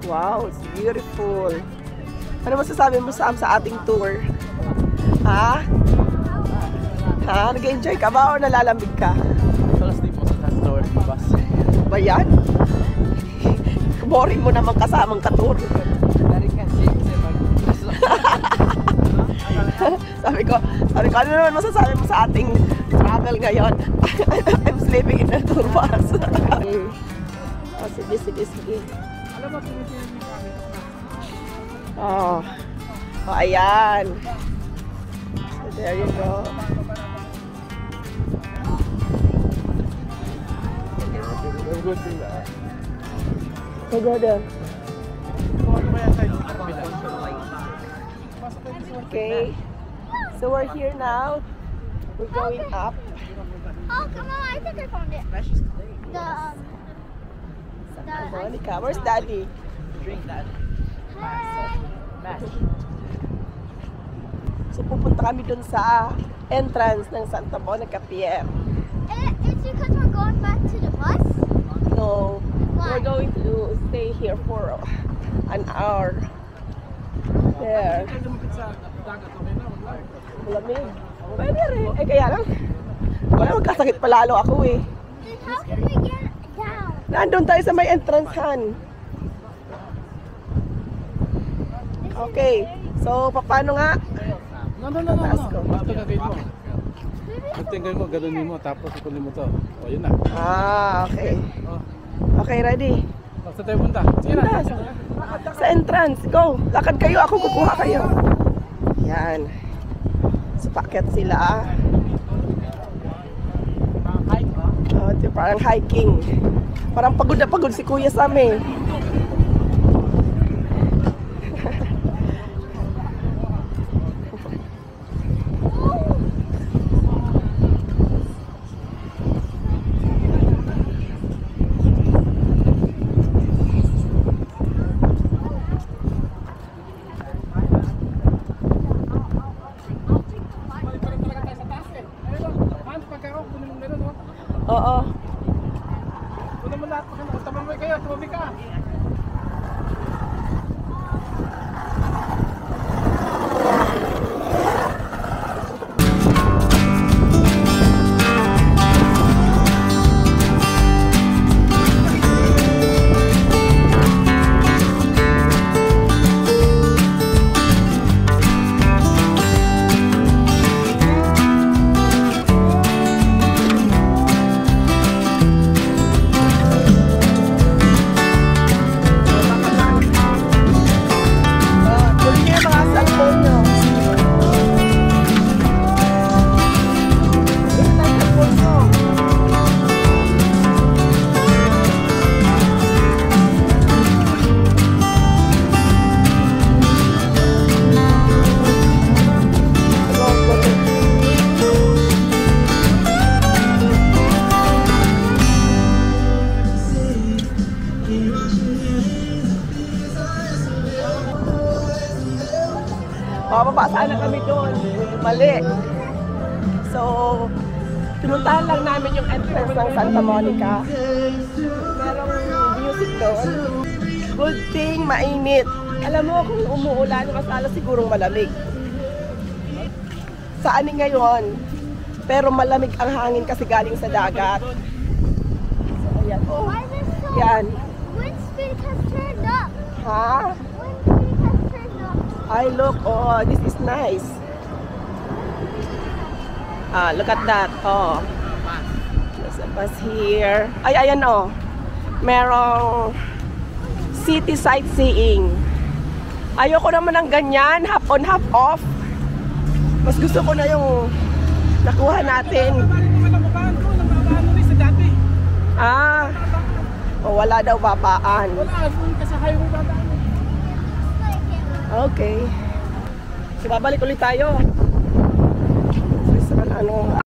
Wow, it's beautiful. Ano masasabi mo sa ating tour? Ha? Ha? Nag-enjoy ka ba o nalalambig ka? Salas din mo sa tour bus. Ba yan? Boring mo naman kasamang ka-tour. Sabi ko, ano naman masasabi mo sa ating travel ngayon? I'm sleeping in a tour bus. Oh, sige. Oh, ayan. So there you go. So go there. Okay. So we're here now. We're going up. Oh, come on! I think I found it. Monica, where's Daddy? Drink that. Mash. So pupunta kami dun sa entrance ng Santa Monica Pier. It's because we're going back to the bus? No, Why? we're going to stay here for an hour. There. Malamig. Pwede rin. Eh kaya lang, wala magkasakit palalo ako eh. Then how can we get down? Nandun tayo sa may entrance, Han. Okay, so paano nga? No. Basta gagawin mo. Tingnan mo, gano'n mo, tapos ikunin mo to. O, yun na. Okay. Okay, ready? Basta tayo punta. Sige na. Sa entrance, go. Lakad kayo, ako kukuha kayo. Yan. So, paakyat sila. Oh, ito parang hiking. Parang pagod na pagod si Kuya sa amin. Oo. Kunin mo lahat. Tumabi kayo, tumabi ka. Mababa sana kami doon. Mali. So, pinuntahan lang namin yung entrance ng Santa Monica. Merong doon. Good thing, mainit. Alam mo, kung umuulan, mas lalo sigurong malamig. Sa amin ngayon, pero malamig ang hangin kasi galing sa dagat. So, ayan. Oh, Why is it so? yan. Wind speed has turned up. Ha? Wind speed has turned up. Ay, look. Oh, this is nice. Look at that. Oh. There's a bus here. Ay, ayan oh. Merong city sightseeing. Ayoko naman ng ganyan. Half on, half off. Mas gusto ko na yung nakuha natin. Wala daw babaan. Okay. So, babalik ulit tayo. Ano?